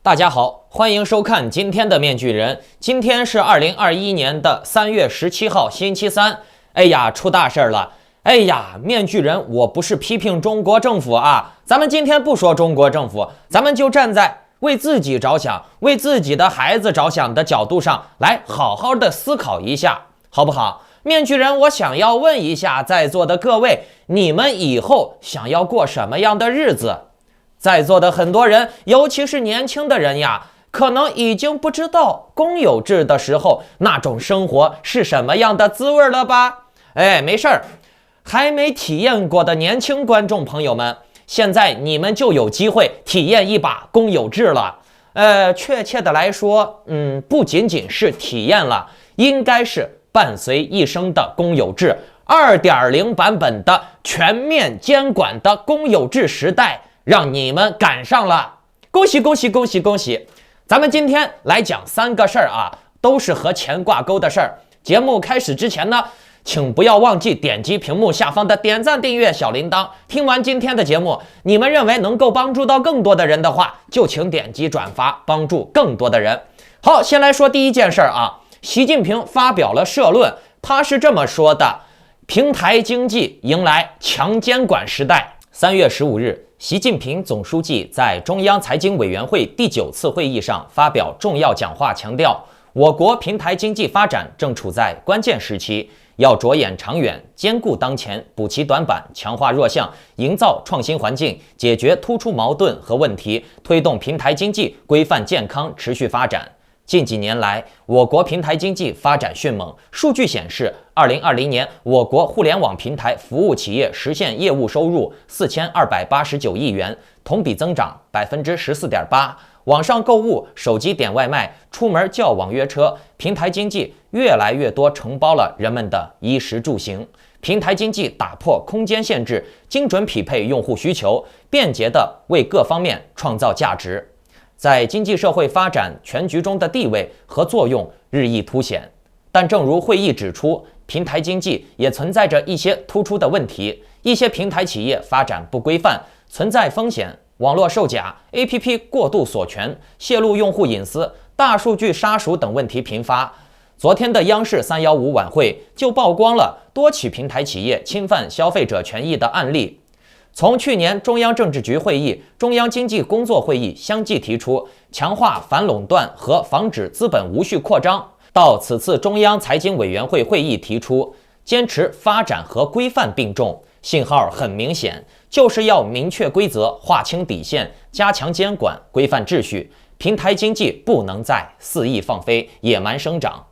大家好，欢迎收看今天的面具人。今天是2021年的3月17号，星期三。哎呀，出大事了！哎呀，面具人，我不是批评中国政府啊，咱们今天不说中国政府，咱们就站在为自己着想、为自己的孩子着想的角度上来好好的思考一下，好不好？面具人，我想要问一下在座的各位，你们以后想要过什么样的日子？在座的很多人，尤其是年轻的人呀，可能已经不知道公有制的时候那种生活是什么样的滋味了吧？哎，没事儿，还没体验过的年轻观众朋友们，现在你们就有机会体验一把公有制了。确切的来说，不仅仅是体验了，应该是伴随一生的公有制 2.0 版本的全面监管的公有制时代。让你们赶上了，恭喜恭喜恭喜恭喜！咱们今天来讲3个事儿啊，都是和钱挂钩的事儿。节目开始之前呢，请不要忘记点击屏幕下方的点赞、订阅、小铃铛。听完今天的节目，你们认为能够帮助到更多的人的话，就请点击转发，帮助更多的人。好，先来说第一件事儿啊，习近平发表了社论，他是这么说的：平台经济迎来强监管时代。3月15日。习近平总书记在中央财经委员会第9次会议上发表重要讲话，强调我国平台经济发展正处在关键时期，要着眼长远，兼顾当前，补齐短板，强化弱项，营造创新环境，解决突出矛盾和问题，推动平台经济规范健康持续发展。近几年来，我国平台经济发展迅猛。数据显示，2020年我国互联网平台服务企业实现业务收入4289亿元，同比增长14.8%。网上购物、手机点外卖、出门叫网约车，平台经济越来越多承包了人们的衣食住行。平台经济打破空间限制，精准匹配用户需求，便捷地为各方面创造价值。在经济社会发展全局中的地位和作用日益凸显，但正如会议指出，平台经济也存在着一些突出的问题，一些平台企业发展不规范，存在风险，网络售假、APP 过度锁权、泄露用户隐私、大数据杀熟等问题频发。昨天的央视315晚会就曝光了多起平台企业侵犯消费者权益的案例。从去年中央政治局会议、中央经济工作会议相继提出强化反垄断和防止资本无序扩张，到此次中央财经委员会会议提出坚持发展和规范并重，信号很明显，就是要明确规则、划清底线、加强监管、规范秩序，平台经济不能再肆意放飞、野蛮生长。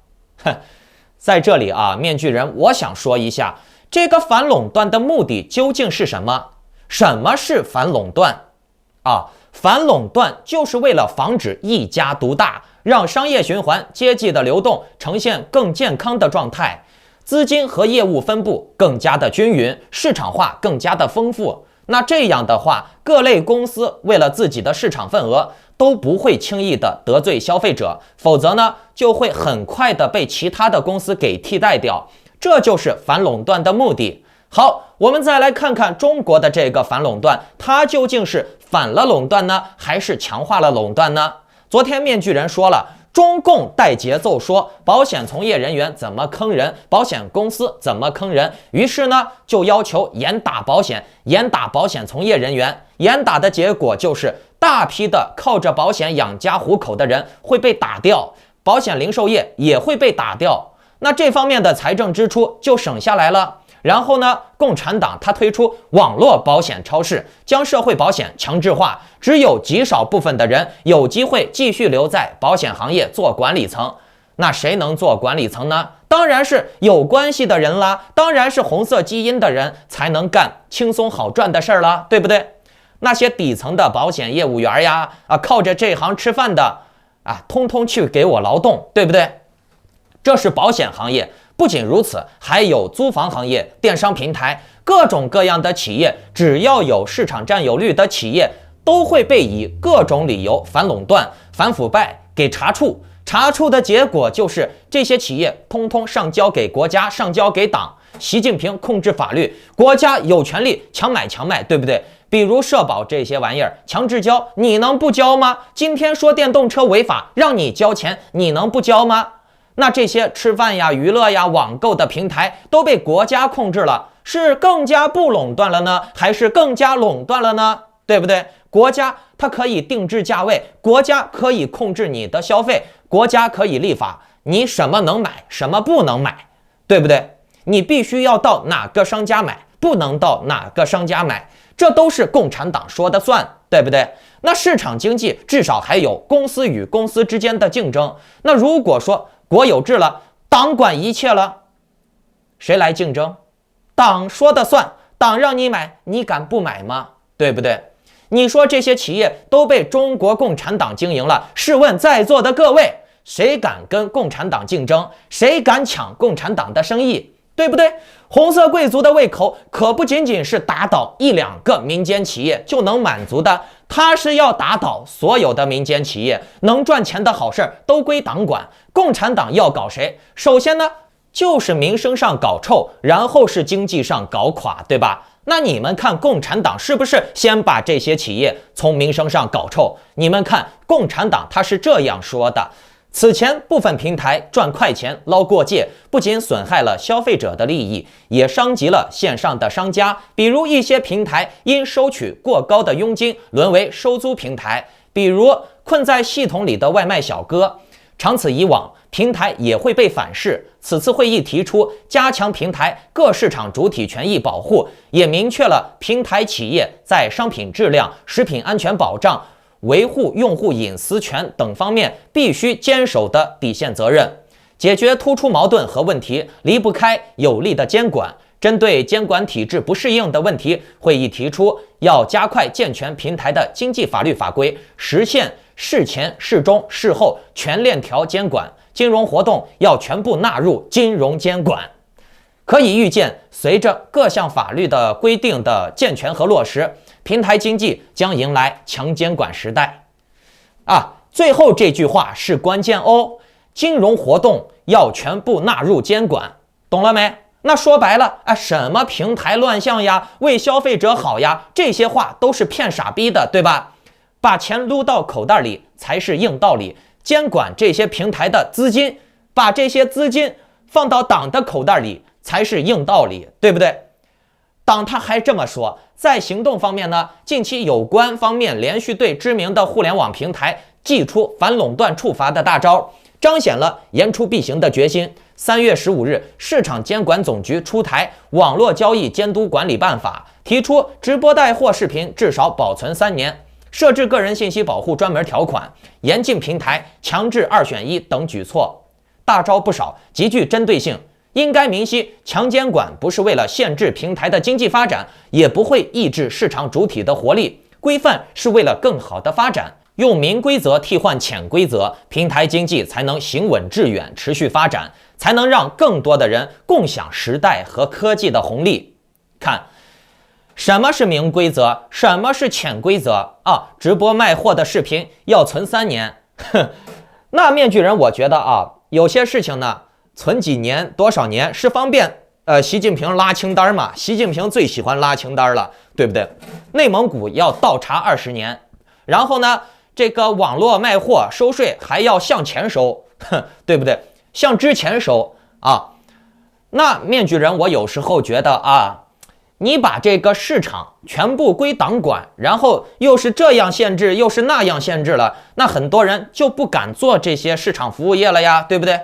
在这里啊，面具人，我想说一下，这个反垄断的目的究竟是什么？什么是反垄断啊？反垄断就是为了防止一家独大，让商业循环、阶级的流动呈现更健康的状态，资金和业务分布更加的均匀，市场化更加的丰富。那这样的话，各类公司为了自己的市场份额，都不会轻易的得罪消费者，否则呢，就会很快的被其他的公司给替代掉。这就是反垄断的目的。好，我们再来看看中国的这个反垄断，它究竟是反了垄断呢，还是强化了垄断呢？昨天面具人说了，中共带节奏说保险从业人员怎么坑人，保险公司怎么坑人，于是呢就要求严打保险，严打保险从业人员。严打的结果就是大批的靠着保险养家糊口的人会被打掉，保险零售业也会被打掉，那这方面的财政支出就省下来了。然后呢，共产党他推出网络保险超市，将社会保险强制化，只有极少部分的人有机会继续留在保险行业做管理层。那谁能做管理层呢？当然是有关系的人啦，当然是红色基因的人才能干轻松好赚的事儿啦，对不对？那些底层的保险业务员呀，靠着这行吃饭的通通去给我劳动，对不对？这是保险行业。不仅如此，还有租房行业、电商平台，各种各样的企业，只要有市场占有率的企业，都会被以各种理由反垄断、反腐败给查处。查处的结果就是这些企业通通上交给国家，上交给党。习近平控制法律，国家有权利强买强卖，对不对？比如社保这些玩意儿，强制交，你能不交吗？今天说电动车违法，让你交钱，你能不交吗？那这些吃饭呀、娱乐呀、网购的平台都被国家控制了，是更加不垄断了呢，还是更加垄断了呢？对不对？国家它可以定制价位，国家可以控制你的消费，国家可以立法，你什么能买，什么不能买，对不对？你必须要到哪个商家买，不能到哪个商家买，这都是共产党说的算，对不对？那市场经济至少还有公司与公司之间的竞争。那如果说国有制了，党管一切了，谁来竞争？党说的算，党让你买，你敢不买吗？对不对？你说这些企业都被中国共产党经营了，试问在座的各位，谁敢跟共产党竞争？谁敢抢共产党的生意？对不对？红色贵族的胃口可不仅仅是打倒1、2个民间企业就能满足的，他是要打倒所有的民间企业，能赚钱的好事都归党管。共产党要搞谁？首先呢，就是民生上搞臭，然后是经济上搞垮，对吧？那你们看共产党是不是先把这些企业从民生上搞臭？你们看共产党他是这样说的：此前部分平台赚快钱捞过界，不仅损害了消费者的利益，也伤及了线上的商家。比如一些平台因收取过高的佣金沦为收租平台，比如困在系统里的外卖小哥。长此以往，平台也会被反噬。此次会议提出加强平台各市场主体权益保护，也明确了平台企业在商品质量、食品安全保障、维护用户隐私权等方面必须坚守的底线责任。解决突出矛盾和问题，离不开有力的监管。针对监管体制不适应的问题，会议提出要加快健全平台的经济法律法规，实现事前、事中、事后全链条监管，金融活动要全部纳入金融监管。可以预见，随着各项法律的规定的健全和落实，平台经济将迎来强监管时代。最后这句话是关键哦，金融活动要全部纳入监管，懂了没？那说白了，什么平台乱象呀，为消费者好呀，这些话都是骗傻逼的，对吧？把钱撸到口袋里才是硬道理，监管这些平台的资金，把这些资金放到党的口袋里才是硬道理，对不对？党他还这么说，在行动方面呢，近期有关方面连续对知名的互联网平台祭出反垄断处罚的大招，彰显了言出必行的决心。3月15日，市场监管总局出台《网络交易监督管理办法》，提出直播带货视频至少保存3年，设置个人信息保护专门条款，严禁平台强制2选1等举措。大招不少，极具针对性。应该明晰，强监管不是为了限制平台的经济发展，也不会抑制市场主体的活力。规范是为了更好的发展，用明规则替换潜规则，平台经济才能行稳致远，持续发展，才能让更多的人共享时代和科技的红利。看，什么是明规则，什么是潜规则啊？直播卖货的视频要存3年，那面具人我觉得有些事情呢，存几年多少年是方便习近平拉清单嘛，习近平最喜欢拉清单了，对不对？内蒙古要倒查20年，然后呢，这个网络卖货收税还要向前收，对不对？向之前收啊。那面具人我有时候觉得你把这个市场全部归党管，然后又是这样限制，又是那样限制了，那很多人就不敢做这些市场服务业了呀，对不对？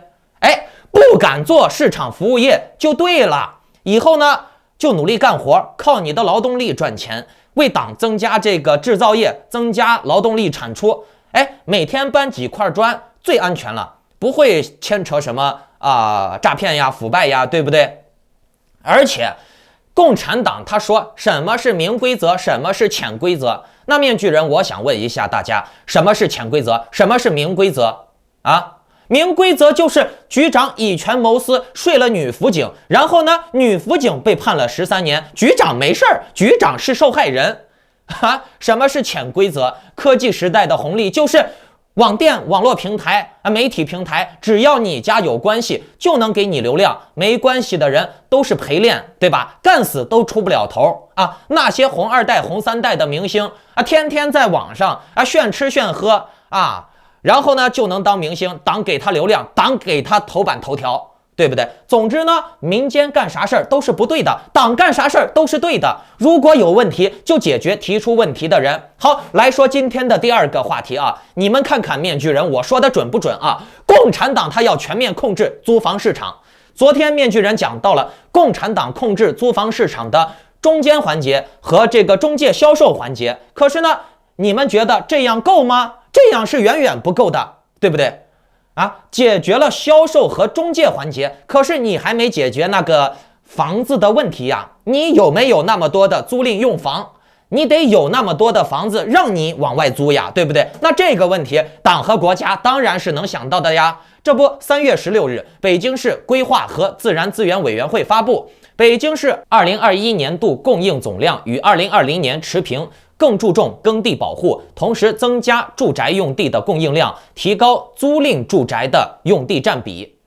不敢做市场服务业就对了，以后呢就努力干活，靠你的劳动力赚钱，为党增加这个制造业，增加劳动力产出。每天搬几块砖最安全了，不会牵扯什么诈骗呀、腐败呀，对不对？而且共产党他说什么是明规则，什么是潜规则？那面具人，我想问一下大家，什么是潜规则，什么是明规则啊？明规则就是局长以权谋私，睡了女辅警，然后呢，女辅警被判了13年，局长没事儿，局长是受害人。什么是潜规则？科技时代的红利就是网店、网络平台媒体平台，只要你家有关系，就能给你流量，没关系的人都是陪练，对吧？干死都出不了头啊！那些红二代、红三代的明星天天在网上炫吃炫喝然后呢就能当明星，党给他流量，党给他头版头条，对不对？总之呢，民间干啥事儿都是不对的，党干啥事儿都是对的。如果有问题，就解决提出问题的人。好，来说今天的第二个话题你们看看面具人我说的准不准共产党他要全面控制租房市场。昨天面具人讲到了共产党控制租房市场的中间环节和这个中介销售环节，可是呢，你们觉得这样够吗？这样是远远不够的，对不对？解决了销售和中介环节，可是你还没解决那个房子的问题呀。你有没有那么多的租赁用房？你得有那么多的房子让你往外租呀，对不对？那这个问题，党和国家当然是能想到的呀。这不，3月16日，北京市规划和自然资源委员会发布，北京市2021年度供应总量与2020年持平。更注重耕地保护，同时增加住宅用地的供应量，提高租赁住宅的用地占比。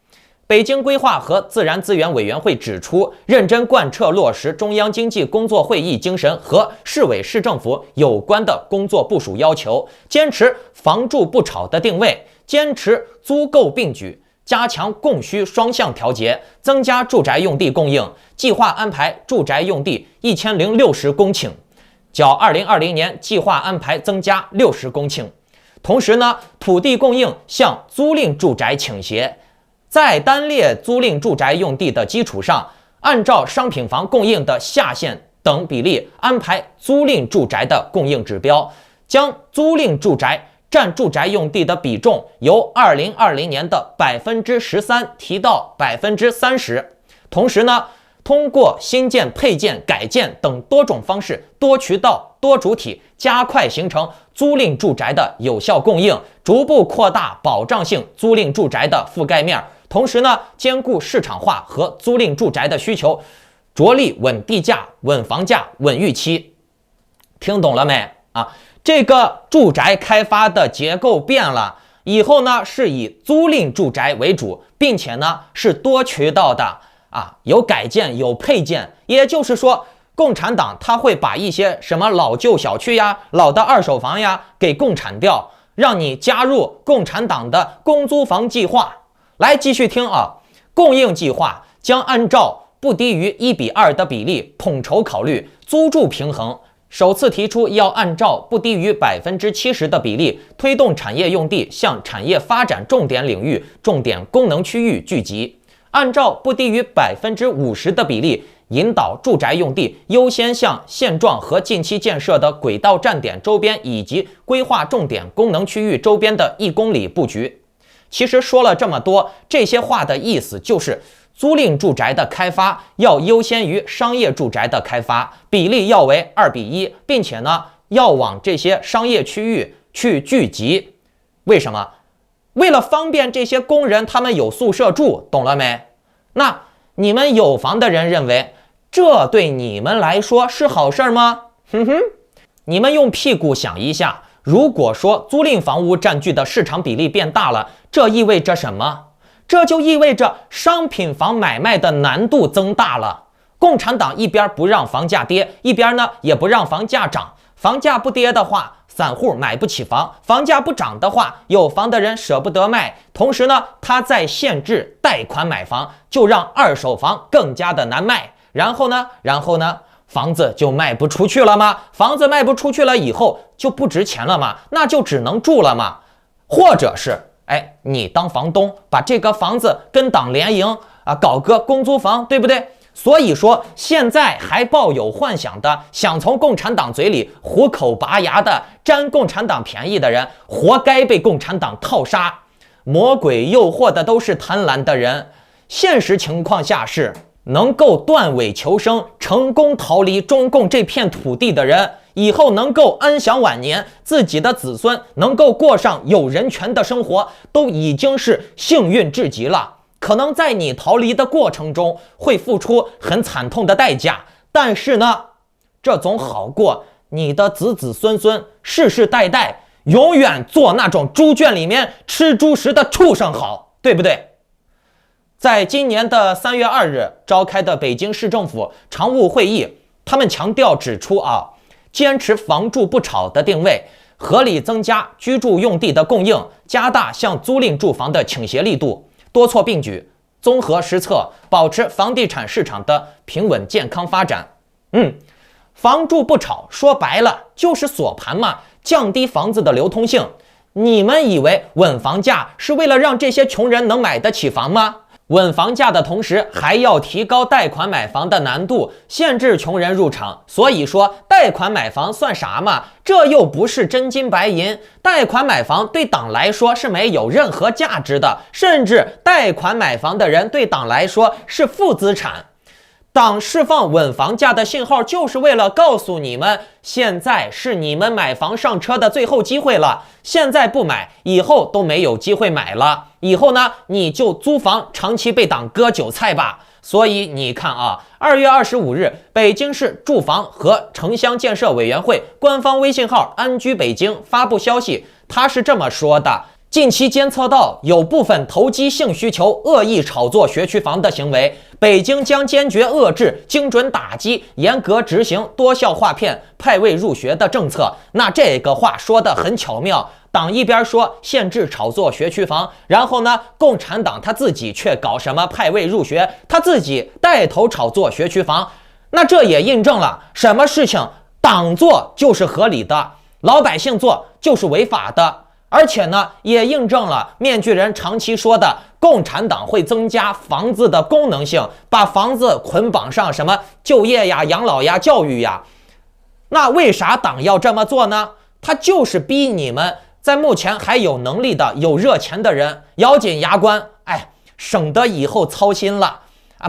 北京规划和自然资源委员会指出，认真贯彻落实中央经济工作会议精神和市委市政府有关的工作部署要求，坚持房住不炒的定位，坚持租购并举，加强供需双向调节，增加住宅用地供应，计划安排住宅用地1060公顷。较2020年计划安排增加60公顷，同时呢，土地供应向租赁住宅倾斜，在单列租赁住宅用地的基础上，按照商品房供应的下限等比例安排租赁住宅的供应指标，将租赁住宅占住宅用地的比重由2020年的13%提到30%，同时呢，通过新建、配建、改建等多种方式，多渠道、多主体，加快形成租赁住宅的有效供应，逐步扩大保障性租赁住宅的覆盖面。同时呢，兼顾市场化和租赁住宅的需求，着力稳地价、稳房价、稳预期。听懂了没这个住宅开发的结构变了，以后呢是以租赁住宅为主，并且呢是多渠道的。有改建有配建，也就是说，共产党他会把一些什么老旧小区呀、老的二手房呀给共产掉，让你加入共产党的公租房计划。来继续听供应计划将按照不低于1:2的比例统筹考虑租住平衡，首次提出要按照不低于70%的比例推动产业用地向产业发展重点领域、重点功能区域聚集。按照不低于50%的比例，引导住宅用地优先向现状和近期建设的轨道站点周边以及规划重点功能区域周边的1公里布局。其实说了这么多，这些话的意思就是租赁住宅的开发要优先于商业住宅的开发，比例要为2:1，并且呢要往这些商业区域去聚集。为什么？为了方便这些工人他们有宿舍住，懂了没？那你们有房的人认为这对你们来说是好事吗？你们用屁股想一下，如果说租赁房屋占据的市场比例变大了，这意味着什么？这就意味着商品房买卖的难度增大了。共产党一边不让房价跌，一边呢也不让房价涨。房价不跌的话，散户买不起房；房价不涨的话，有房的人舍不得卖。同时呢，他在限制贷款买房，就让二手房更加的难卖。然后呢，房子就卖不出去了吗？房子卖不出去了以后就不值钱了吗？那就只能住了吗？或者是你当房东把这个房子跟党联营搞个公租房，对不对？所以说现在还抱有幻想的，想从共产党嘴里虎口拔牙的占共产党便宜的人，活该被共产党套杀。魔鬼诱惑的都是贪婪的人，现实情况下是能够断尾求生，成功逃离中共这片土地的人，以后能够安享晚年，自己的子孙能够过上有人权的生活，都已经是幸运至极了。可能在你逃离的过程中会付出很惨痛的代价，但是呢，这总好过你的子子孙孙世世代代永远做那种猪圈里面吃猪食的畜生好，对不对？在今年的3月2日召开的北京市政府常务会议，他们强调指出坚持房住不炒的定位，合理增加居住用地的供应，加大向租赁住房的倾斜力度，多措并举，综合施策，保持房地产市场的平稳健康发展。房住不炒说白了就是锁盘嘛，降低房子的流通性。你们以为稳房价是为了让这些穷人能买得起房吗？稳房价的同时还要提高贷款买房的难度，限制穷人入场。所以说贷款买房算啥嘛？这又不是真金白银，贷款买房对党来说是没有任何价值的，甚至贷款买房的人对党来说是负资产。党释放稳房价的信号，就是为了告诉你们，现在是你们买房上车的最后机会了。现在不买，以后都没有机会买了。以后呢，你就租房长期被党割韭菜吧。所以你看2月25日，北京市住房和城乡建设委员会官方微信号安居北京发布消息，他是这么说的：近期监测到有部分投机性需求、恶意炒作学区房的行为，北京将坚决遏制、精准打击、严格执行多校划片、派位入学的政策。那这个话说得很巧妙，党一边说限制炒作学区房，然后呢，共产党他自己却搞什么派位入学，他自己带头炒作学区房。那这也印证了什么事情？党做就是合理的，老百姓做就是违法的。而且呢，也印证了面具人长期说的，共产党会增加房子的功能性，把房子捆绑上什么就业呀、养老呀、教育呀。那为啥党要这么做呢？他就是逼你们在目前还有能力的、有热钱的人咬紧牙关，省得以后操心了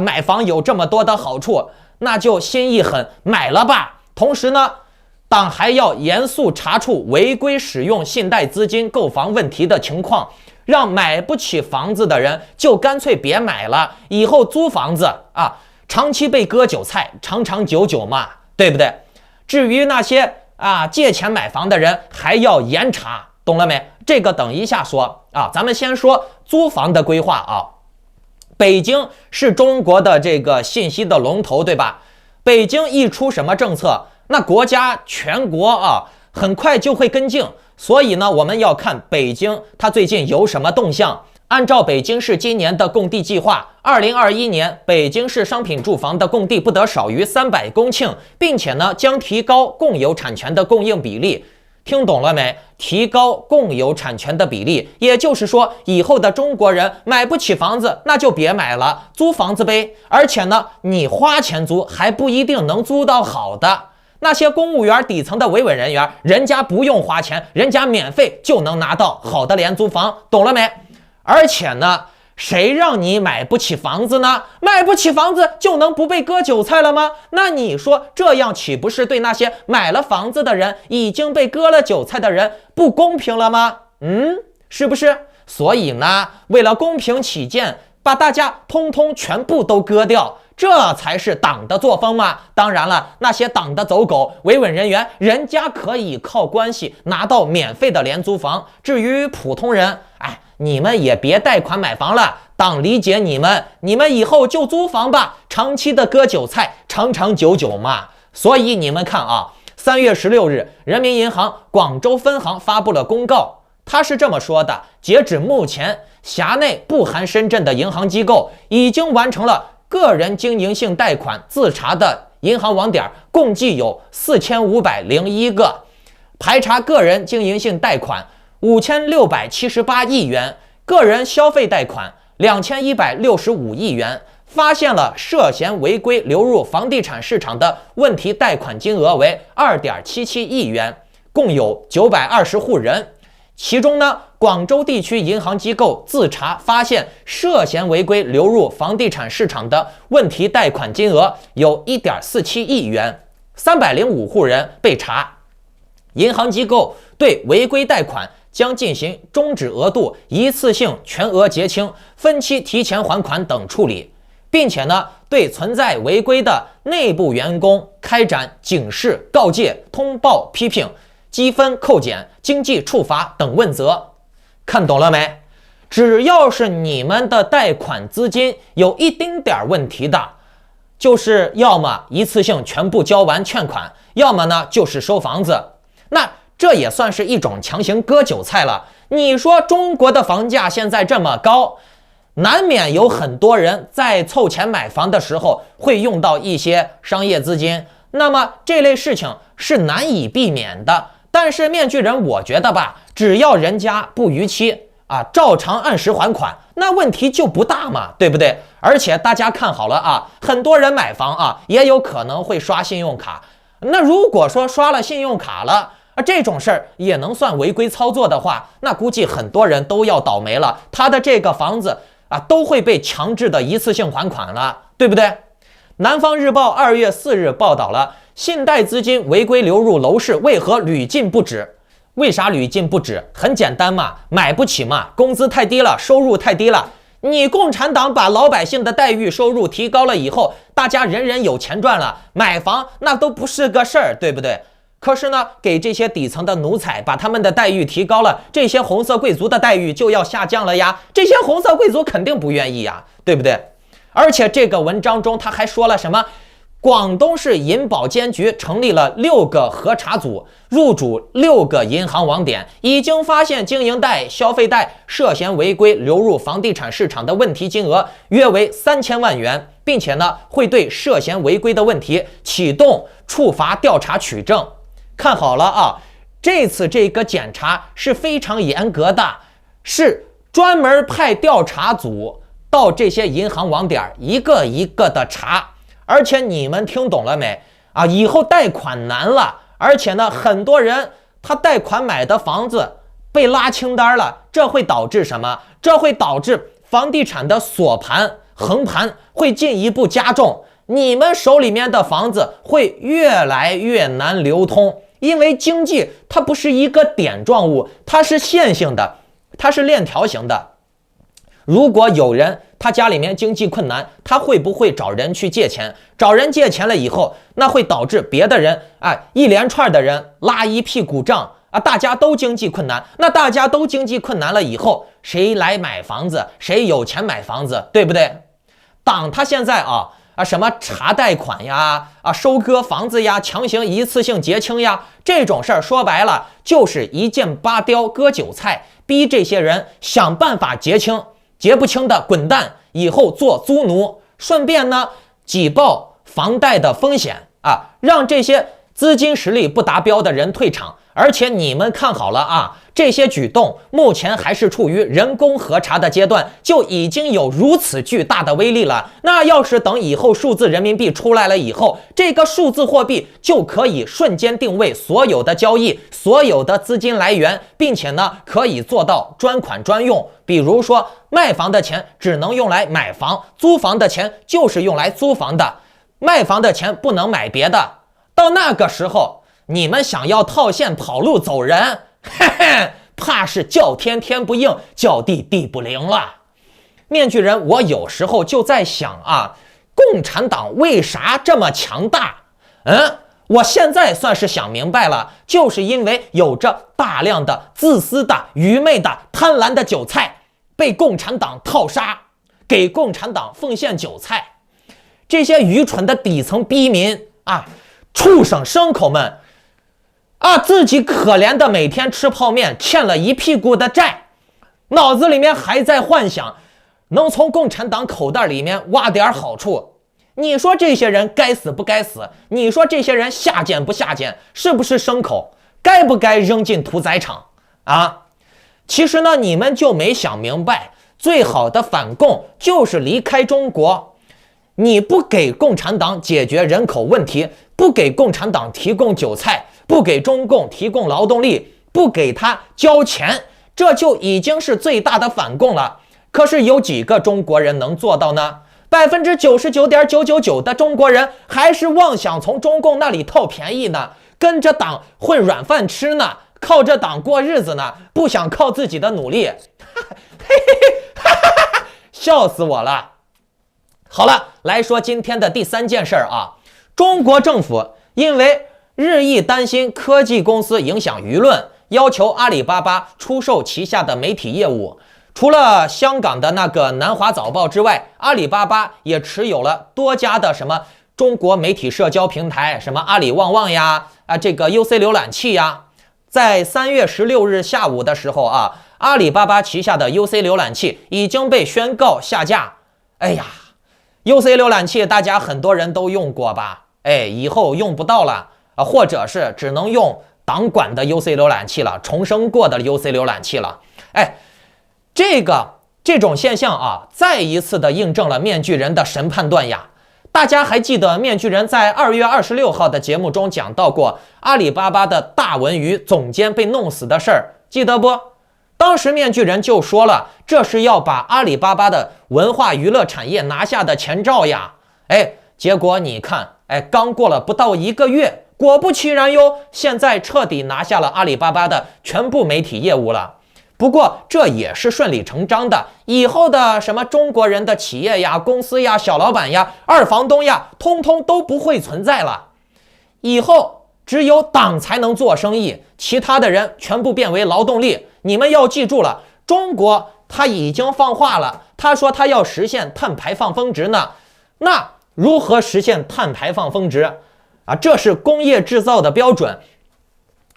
买房有这么多的好处，那就心一狠买了吧。同时呢，党还要严肃查处违规使用信贷资金购房问题的情况，让买不起房子的人就干脆别买了，以后租房子长期被割韭菜，长长久久嘛，对不对？至于那些借钱买房的人，还要严查，懂了没？这个等一下说咱们先说租房的规划北京是中国的这个信息的龙头，对吧？北京一出什么政策，那国家全国很快就会跟进，所以呢，我们要看北京它最近有什么动向。按照北京市今年的供地计划，2021年北京市商品住房的供地不得少于300公顷，并且呢，将提高共有产权的供应比例。听懂了没？提高共有产权的比例，也就是说，以后的中国人买不起房子，那就别买了，租房子呗。而且呢，你花钱租还不一定能租到好的。那些公务员底层的维稳人员，人家不用花钱，人家免费就能拿到好的廉租房，懂了没？而且呢，谁让你买不起房子呢？买不起房子就能不被割韭菜了吗？那你说这样岂不是对那些买了房子的人，已经被割了韭菜的人不公平了吗？是不是？所以呢，为了公平起见，把大家通通全部都割掉，这才是党的作风嘛。当然了，那些党的走狗、维稳人员，人家可以靠关系拿到免费的廉租房。至于普通人，你们也别贷款买房了，党理解你们，你们以后就租房吧，长期的割韭菜，长长久久嘛。所以你们看3月16日，人民银行广州分行发布了公告，他是这么说的：截止目前，辖内不含深圳的银行机构已经完成了个人经营性贷款自查的银行网点，共计有4501个，排查个人经营性贷款5678亿元，个人消费贷款2165亿元，发现了涉嫌违规流入房地产市场的问题贷款金额为2.77亿元，共有920户人。其中呢，广州地区银行机构自查发现涉嫌违规流入房地产市场的问题贷款金额有1.47亿元，305户人被查。银行机构对违规贷款将进行终止额度、一次性全额结清、分期提前还款等处理，并且呢，对存在违规的内部员工开展警示、告诫、通报、批评，积分扣减、经济处罚等问责。看懂了没？只要是你们的贷款资金有一丁点问题的，就是要么一次性全部交完欠款，要么呢就是收房子。那这也算是一种强行割韭菜了。你说中国的房价现在这么高，难免有很多人在凑钱买房的时候会用到一些商业资金，那么这类事情是难以避免的。但是面具人我觉得吧，只要人家不逾期照常按时还款，那问题就不大嘛，对不对？而且大家看好了很多人买房也有可能会刷信用卡。那如果说刷了信用卡了，这种事儿也能算违规操作的话，那估计很多人都要倒霉了，他的这个房子都会被强制的一次性还款了，对不对？南方日报2月4日报道了，信贷资金违规流入楼市为何屡禁不止？为啥屡禁不止？很简单嘛，买不起嘛，工资太低了，收入太低了。你共产党把老百姓的待遇收入提高了以后，大家人人有钱赚了，买房那都不是个事儿，对不对？可是呢，给这些底层的奴才把他们的待遇提高了，这些红色贵族的待遇就要下降了呀，这些红色贵族肯定不愿意呀，对不对？而且这个文章中他还说了什么？广东市银保监局成立了6个核查组，入主6个银行网点，已经发现经营贷、消费贷涉嫌违规流入房地产市场的问题金额约为3000万元，并且呢会对涉嫌违规的问题启动处罚调查取证。看好了这次这个检查是非常严格的，是专门派调查组到这些银行网点一个一个的查。而且你们听懂了没以后贷款难了，而且呢很多人他贷款买的房子被拉清单了，这会导致什么？这会导致房地产的锁盘横盘会进一步加重，你们手里面的房子会越来越难流通，因为经济它不是一个点状物，它是线性的，它是链条型的。如果有人他家里面经济困难，他会不会找人去借钱？找人借钱了以后，那会导致别的人一连串的人拉一屁股账大家都经济困难。那大家都经济困难了以后，谁来买房子？谁有钱买房子？对不对？党他现在什么查贷款呀收割房子呀，强行一次性结清呀，这种事儿说白了就是一箭八雕割韭菜，逼这些人想办法结清，结不清的滚蛋，以后做租奴，顺便呢挤爆房贷的风险让这些资金实力不达标的人退场。而且你们看好了这些举动目前还是处于人工核查的阶段，就已经有如此巨大的威力了。那要是等以后数字人民币出来了以后，这个数字货币就可以瞬间定位所有的交易，所有的资金来源，并且呢可以做到专款专用。比如说卖房的钱只能用来买房，租房的钱就是用来租房的，卖房的钱不能买别的。到那个时候你们想要套现跑路走人，怕是叫天天不应，叫地地不灵了。面具人我有时候就在想共产党为啥这么强大？我现在算是想明白了，就是因为有着大量的自私的、愚昧的、贪婪的韭菜被共产党套杀，给共产党奉献韭菜。这些愚蠢的底层逼民畜生牲口们自己可怜的每天吃泡面，欠了一屁股的债，脑子里面还在幻想能从共产党口袋里面挖点好处。你说这些人该死不该死？你说这些人下贱不下贱？是不是牲口？该不该扔进屠宰场其实呢，你们就没想明白，最好的反共就是离开中国。你不给共产党解决人口问题，不给共产党提供韭菜，不给中共提供劳动力，不给他交钱，这就已经是最大的反共了。可是有几个中国人能做到呢？99.999%的中国人还是妄想从中共那里套便宜呢，跟着党混软饭吃呢，靠着党过日子呢，不想靠自己的努力。笑死我了。好了，来说今天的第3件事中国政府因为日益担心科技公司影响舆论，要求阿里巴巴出售旗下的媒体业务。除了香港的那个南华早报之外，阿里巴巴也持有了多家的什么中国媒体社交平台，什么阿里旺旺呀，这个 UC 浏览器呀。在3月16日下午的时候阿里巴巴旗下的 UC 浏览器已经被宣告下架。哎呀，UC 浏览器大家很多人都用过吧？以后用不到了或者是只能用党管的 UC 浏览器了，重生过的 UC 浏览器了。这种现象再一次的印证了面具人的神判断呀。大家还记得面具人在2月26号的节目中讲到过阿里巴巴的大文娱总监被弄死的事儿，记得不？当时面具人就说了，这是要把阿里巴巴的文化娱乐产业拿下的前兆呀。结果你看，刚过了不到1个月，果不其然哟，现在彻底拿下了阿里巴巴的全部媒体业务了。不过这也是顺理成章的，以后的什么中国人的企业呀、公司呀、小老板呀、二房东呀，通通都不会存在了。以后只有党才能做生意，其他的人全部变为劳动力。你们要记住了，中国他已经放话了，他说他要实现碳排放峰值呢。那如何实现碳排放峰值这是工业制造的标准，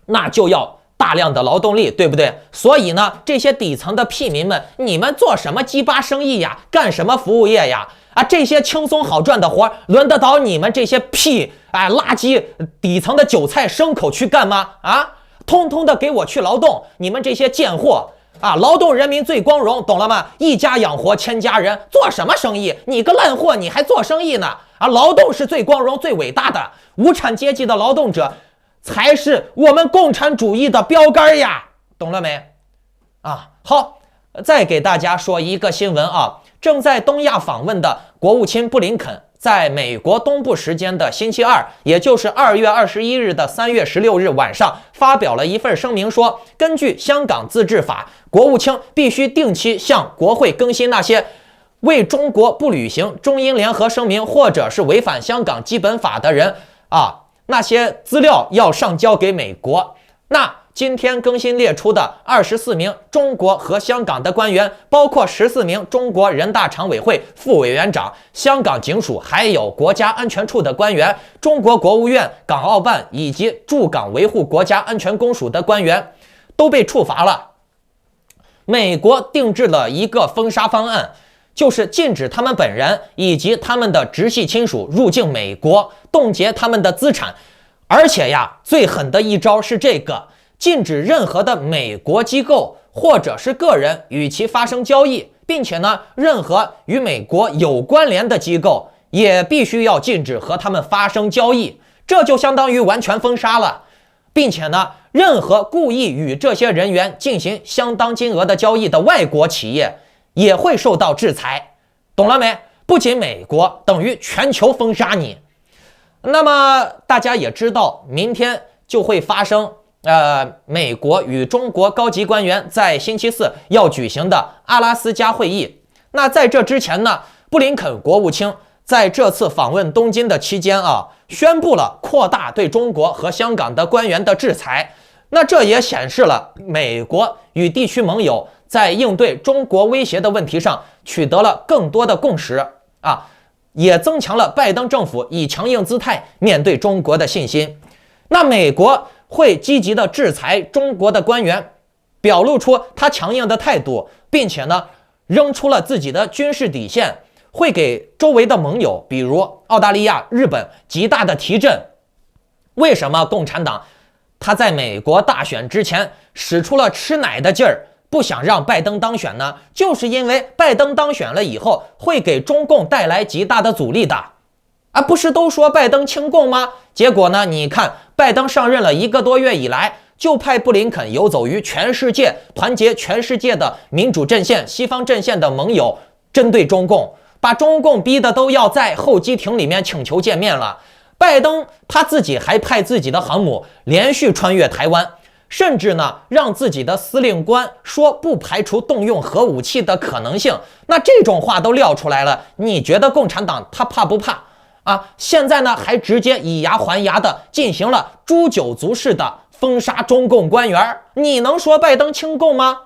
那就要大量的劳动力，对不对？所以呢，这些底层的屁民们，你们做什么鸡巴生意呀？干什么服务业呀？这些轻松好赚的活，轮得到你们这些屁垃圾底层的韭菜牲口去干吗？通通的给我去劳动！你们这些贱货劳动人民最光荣，懂了吗？一家养活千家人，做什么生意？你个烂货，你还做生意呢？劳动是最光荣、最伟大的，无产阶级的劳动者才是我们共产主义的标杆呀，懂了没？好，再给大家说一个新闻正在东亚访问的国务卿布林肯，在美国东部时间的星期二，也就是2月21日的3月16日晚上，发表了一份声明说，根据香港自治法，国务卿必须定期向国会更新那些为中国不履行中英联合声明或者是违反香港基本法的人那些资料要上交给美国。那今天更新列出的24名中国和香港的官员，包括14名中国人大常委会副委员长、香港警署，还有国家安全处的官员、中国国务院港澳办以及驻港维护国家安全公署的官员都被处罚了。美国定制了一个封杀方案，就是禁止他们本人以及他们的直系亲属入境美国，冻结他们的资产。而且最狠的一招是这个，禁止任何的美国机构或者是个人与其发生交易，并且呢，任何与美国有关联的机构也必须要禁止和他们发生交易，这就相当于完全封杀了。并且呢，任何故意与这些人员进行相当金额的交易的外国企业也会受到制裁，懂了没？不仅美国，等于全球封杀你。那么大家也知道，明天就会发生美国与中国高级官员在星期四要举行的阿拉斯加会议。那在这之前呢，布林肯国务卿在这次访问东京的期间宣布了扩大对中国和香港的官员的制裁。那这也显示了美国与地区盟友在应对中国威胁的问题上取得了更多的共识也增强了拜登政府以强硬姿态面对中国的信心。那美国会积极的制裁中国的官员，表露出他强硬的态度，并且呢，扔出了自己的军事底线，会给周围的盟友，比如澳大利亚、日本极大的提振。为什么共产党他在美国大选之前使出了吃奶的劲儿，不想让拜登当选呢？就是因为拜登当选了以后会给中共带来极大的阻力的不是都说拜登亲共吗？结果呢，你看拜登上任了1个多月以来，就派布林肯游走于全世界，团结全世界的民主阵线、西方阵线的盟友，针对中共，把中共逼得都要在候机亭里面请求见面了。拜登他自己还派自己的航母连续穿越台湾，甚至呢，让自己的司令官说不排除动用核武器的可能性。那这种话都撂出来了，你觉得共产党他怕不怕现在呢还直接以牙还牙的进行了诛九族式的封杀中共官员，你能说拜登亲共吗？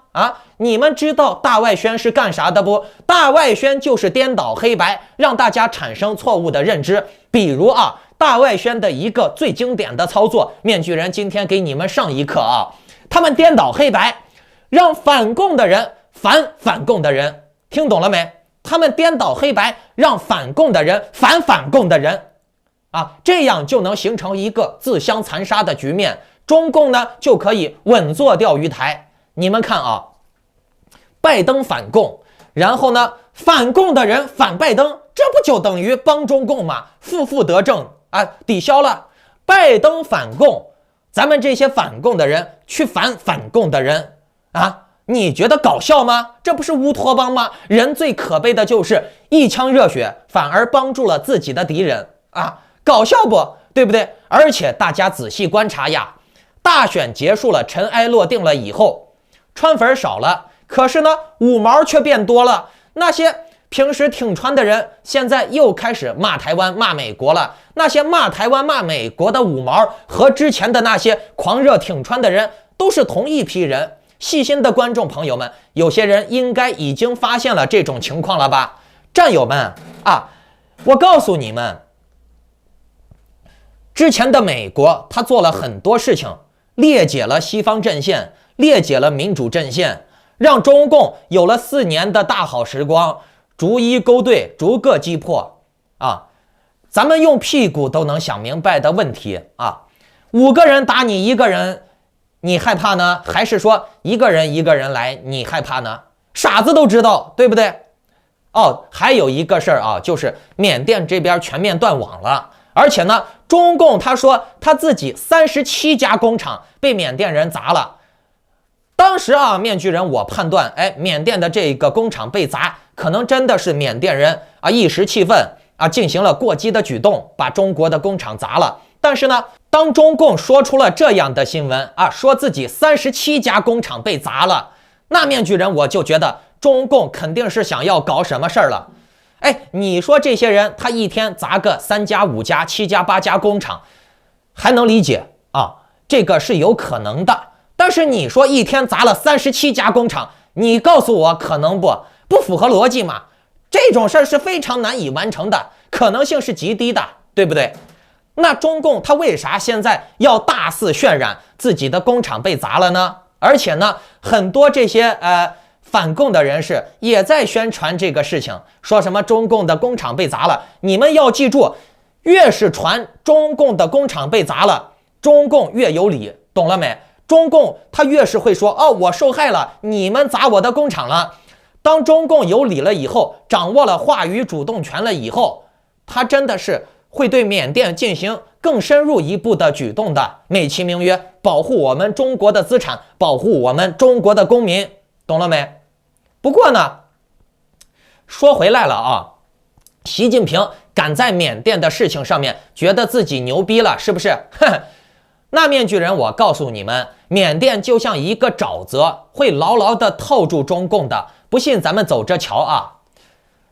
你们知道大外宣是干啥的不？大外宣就是颠倒黑白，让大家产生错误的认知。比如大外宣的一个最经典的操作，面具人今天给你们上一课他们颠倒黑白，让反共的人反共的人，听懂了没？他们颠倒黑白，让反共的人反共的人这样就能形成一个自相残杀的局面，中共呢就可以稳坐钓鱼台。你们看拜登反共，然后呢反共的人反拜登，这不就等于帮中共吗？负得正抵消了。拜登反共，咱们这些反共的人去反共的人你觉得搞笑吗？这不是乌托邦吗？人最可悲的就是一腔热血反而帮助了自己的敌人搞笑不？对不对？而且大家仔细观察呀，大选结束了，尘埃落定了以后，川粉少了，可是呢五毛却变多了。那些平时挺川的人现在又开始骂台湾骂美国了，那些骂台湾骂美国的五毛和之前的那些狂热挺川的人都是同一批人。细心的观众朋友们，有些人应该已经发现了这种情况了吧？战友们我告诉你们，之前的美国他做了很多事情，裂解了西方阵线，裂解了民主阵线，让中共有了4年的大好时光，逐一勾兑，逐个击破咱们用屁股都能想明白的问题5个人打你1个人，你害怕呢？还是说一个人来你害怕呢？傻子都知道，对不对？还有一个事儿就是缅甸这边全面断网了，而且呢中共他说他自己37家工厂被缅甸人砸了。当时面具人我判断缅甸的这个工厂被砸，可能真的是缅甸人一时气愤进行了过激的举动，把中国的工厂砸了。但是呢当中共说出了这样的新闻说自己37家工厂被砸了，那面具人我就觉得中共肯定是想要搞什么事儿了。你说这些人他一天砸个3家5家7家8家工厂还能理解这个是有可能的。但是你说一天砸了37家工厂，你告诉我可能不符合逻辑吗？这种事儿是非常难以完成的，可能性是极低的，对不对？那中共他为啥现在要大肆渲染自己的工厂被砸了呢？而且呢很多这些反共的人士也在宣传这个事情，说什么中共的工厂被砸了。你们要记住，越是传中共的工厂被砸了，中共越有理，懂了没？中共他越是会说我受害了，你们砸我的工厂了。当中共有理了以后，掌握了话语主动权了以后，他真的是会对缅甸进行更深入一步的举动的，美其名曰保护我们中国的资产，保护我们中国的公民，懂了没？不过呢说回来了习近平敢在缅甸的事情上面觉得自己牛逼了，是不是？那面具人我告诉你们，缅甸就像一个沼泽，会牢牢的套住中共的，不信咱们走着瞧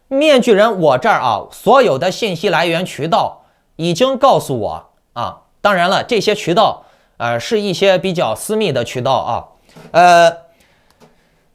面具人我这儿所有的信息来源渠道已经告诉我当然了这些渠道是一些比较私密的渠道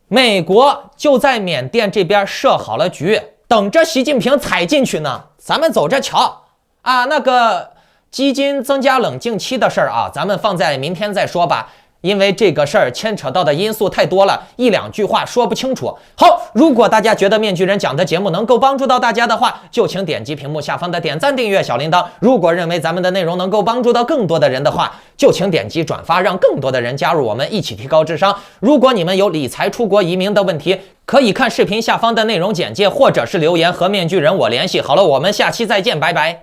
美国就在缅甸这边设好了局，等着习近平踩进去呢，咱们走着瞧那个基金增加冷静期的事儿咱们放在明天再说吧，因为这个事儿牵扯到的因素太多了，一两句话说不清楚。好，如果大家觉得面具人讲的节目能够帮助到大家的话，就请点击屏幕下方的点赞、订阅、小铃铛。如果认为咱们的内容能够帮助到更多的人的话，就请点击转发，让更多的人加入我们，一起提高智商。如果你们有理财、出国移民的问题，可以看视频下方的内容简介，或者是留言和面具人我联系。好了，我们下期再见，拜拜。